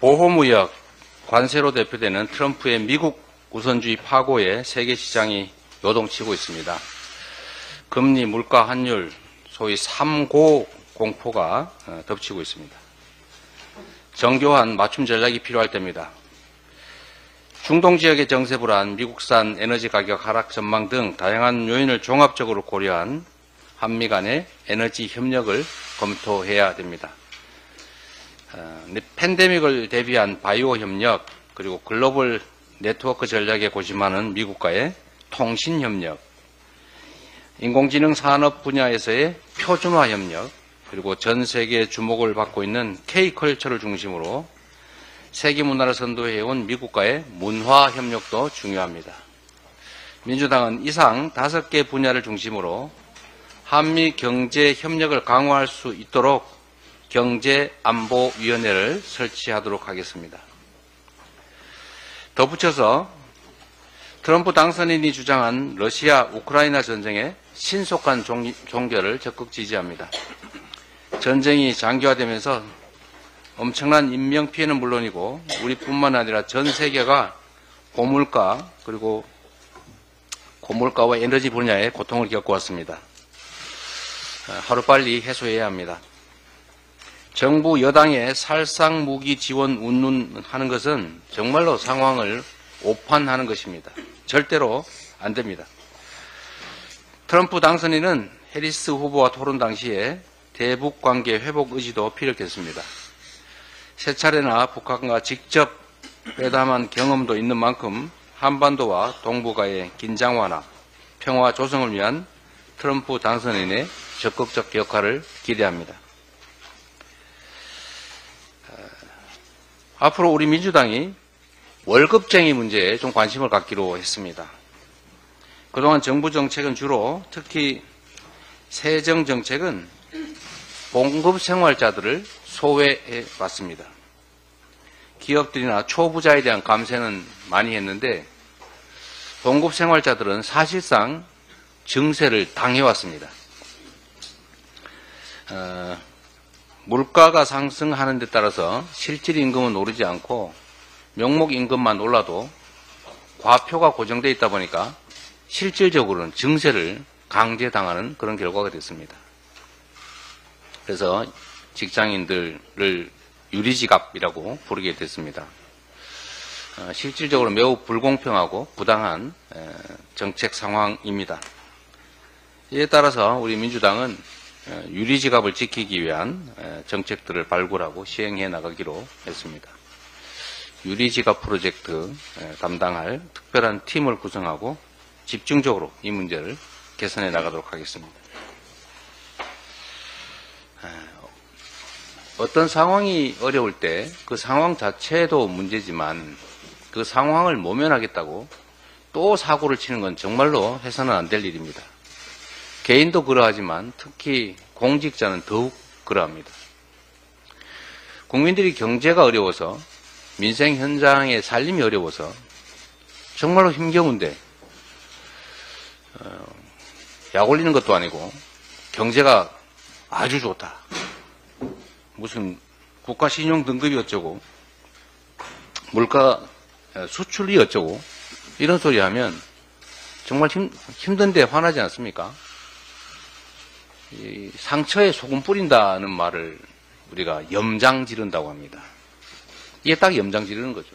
보호무역, 관세로 대표되는 트럼프의 미국 우선주의 파고에 세계 시장이 요동치고 있습니다. 금리, 물가, 환율, 소위 3고 공포가 덮치고 있습니다. 정교한 맞춤 전략이 필요할 때입니다. 중동 지역의 정세 불안, 미국산 에너지 가격 하락 전망 등 다양한 요인을 종합적으로 고려한 한미 간의 에너지 협력을 검토해야 됩니다. 팬데믹을 대비한 바이오 협력, 그리고 글로벌 네트워크 전략에 고심하는 미국과의 통신 협력, 인공지능 산업 분야에서의 표준화 협력, 그리고 전 세계의 주목을 받고 있는 K컬처를 중심으로 세계 문화를 선도해온 미국과의 문화 협력도 중요합니다. 민주당은 이상 5개 분야를 중심으로 한미 경제 협력을 강화할 수 있도록 경제안보위원회를 설치하도록 하겠습니다. 덧붙여서 트럼프 당선인이 주장한 러시아 우크라이나 전쟁의 신속한 종결을 적극 지지합니다. 전쟁이 장기화되면서 엄청난 인명피해는 물론이고 우리뿐만 아니라 전 세계가 고물가 그리고 고물가와 에너지 분야에 고통을 겪어왔습니다. 하루빨리 해소해야 합니다. 정부 여당의 살상 무기 지원 운운하는 것은 정말로 상황을 오판하는 것입니다. 절대로 안 됩니다. 트럼프 당선인은 해리스 후보와 토론 당시에 대북 관계 회복 의지도 피력했습니다. 세 차례나 북한과 직접 회담한 경험도 있는 만큼 한반도와 동북아의 긴장 완화, 평화 조성을 위한 트럼프 당선인의 적극적 역할을 기대합니다. 앞으로 우리 민주당이 월급쟁이 문제에 좀 관심을 갖기로 했습니다. 그동안 정부 정책은 주로 특히 세정 정책은 봉급 생활자들을 소외해 왔습니다. 기업들이나 초부자에 대한 감세는 많이 했는데 봉급 생활자들은 사실상 증세를 당해왔습니다. 물가가 상승하는 데 따라서 실질 임금은 오르지 않고 명목 임금만 올라도 과표가 고정되어 있다 보니까 실질적으로는 증세를 강제당하는 그런 결과가 됐습니다. 그래서 직장인들을 유리지갑이라고 부르게 됐습니다. 실질적으로 매우 불공평하고 부당한 정책 상황입니다. 이에 따라서 우리 민주당은 유리지갑을 지키기 위한 정책들을 발굴하고 시행해 나가기로 했습니다. 유리지갑 프로젝트 담당할 특별한 팀을 구성하고 집중적으로 이 문제를 개선해 나가도록 하겠습니다. 어떤 상황이 어려울 때 그 상황 자체도 문제지만 그 상황을 모면하겠다고 또 사고를 치는 건 정말로 해서는 안 될 일입니다. 개인도 그러하지만 특히 공직자는 더욱 그러합니다. 국민들이 경제가 어려워서 민생 현장의 살림이 어려워서 정말로 힘겨운데 약 올리는 것도 아니고 경제가 아주 좋다. 무슨 국가 신용 등급이 어쩌고 물가 수출이 어쩌고 이런 소리 하면 정말 힘든데 화나지 않습니까? 이 상처에 소금 뿌린다는 말을 우리가 염장 지른다고 합니다. 이게 딱 염장 지르는 거죠.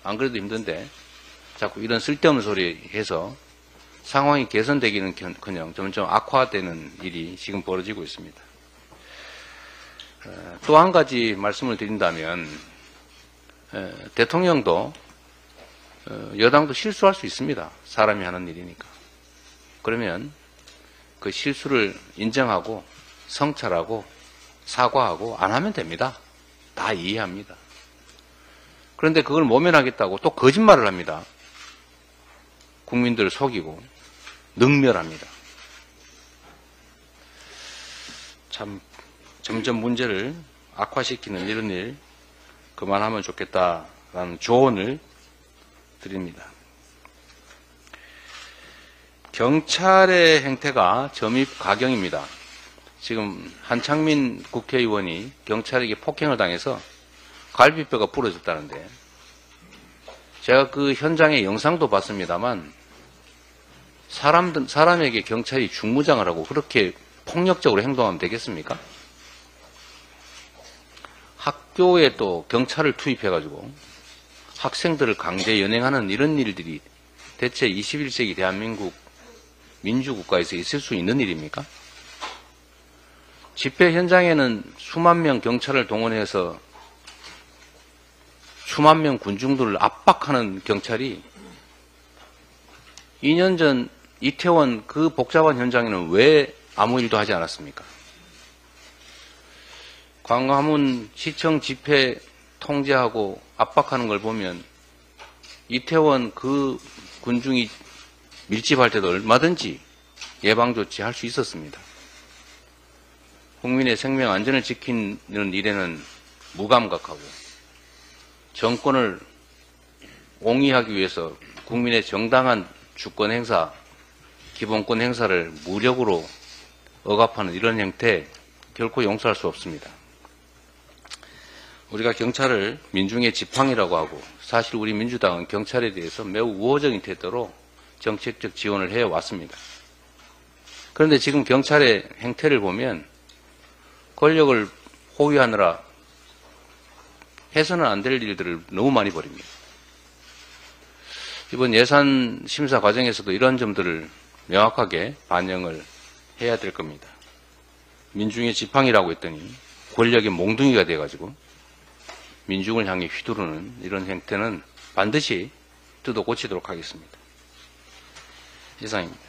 안 그래도 힘든데 자꾸 이런 쓸데없는 소리 해서 상황이 개선되기는 그냥 점점 악화되는 일이 지금 벌어지고 있습니다. 또 한 가지 말씀을 드린다면 대통령도 여당도 실수할 수 있습니다. 사람이 하는 일이니까. 그러면 그 실수를 인정하고 성찰하고 사과하고 안 하면 됩니다. 다 이해합니다. 그런데 그걸 모면하겠다고 또 거짓말을 합니다. 국민들을 속이고 능멸합니다. 참 점점 문제를 악화시키는 이런 일 그만하면 좋겠다라는 조언을 드립니다. 경찰의 행태가 점입 가경입니다. 지금 한창민 국회의원이 경찰에게 폭행을 당해서 갈비뼈가 부러졌다는데, 제가 그 현장의 영상도 봤습니다만, 사람에게 경찰이 중무장을 하고 그렇게 폭력적으로 행동하면 되겠습니까? 학교에 또 경찰을 투입해가지고 학생들을 강제 연행하는 이런 일들이 대체 21세기 대한민국 민주국가에서 있을 수 있는 일입니까? 집회 현장에는 수만 명 경찰을 동원해서 수만 명 군중들을 압박하는 경찰이 2년 전 이태원 그 복잡한 현장에는 왜 아무 일도 하지 않았습니까? 광화문 시청 집회 통제하고 압박하는 걸 보면 이태원 그 군중이 밀집할 때도 얼마든지 예방조치 할 수 있었습니다. 국민의 생명 안전을 지키는 일에는 무감각하고 정권을 옹이하기 위해서 국민의 정당한 주권 행사, 기본권 행사를 무력으로 억압하는 이런 형태 결코 용서할 수 없습니다. 우리가 경찰을 민중의 지팡이라고 하고 사실 우리 민주당은 경찰에 대해서 매우 우호적인 태도로 정책적 지원을 해왔습니다. 그런데 지금 경찰의 행태를 보면 권력을 호위하느라 해서는 안 될 일들을 너무 많이 벌입니다. 이번 예산 심사 과정에서도 이런 점들을 명확하게 반영을 해야 될 겁니다. 민중의 지팡이라고 했더니 권력의 몽둥이가 돼가지고 민중을 향해 휘두르는 이런 행태는 반드시 뜯어 고치도록 하겠습니다. 이상입니다.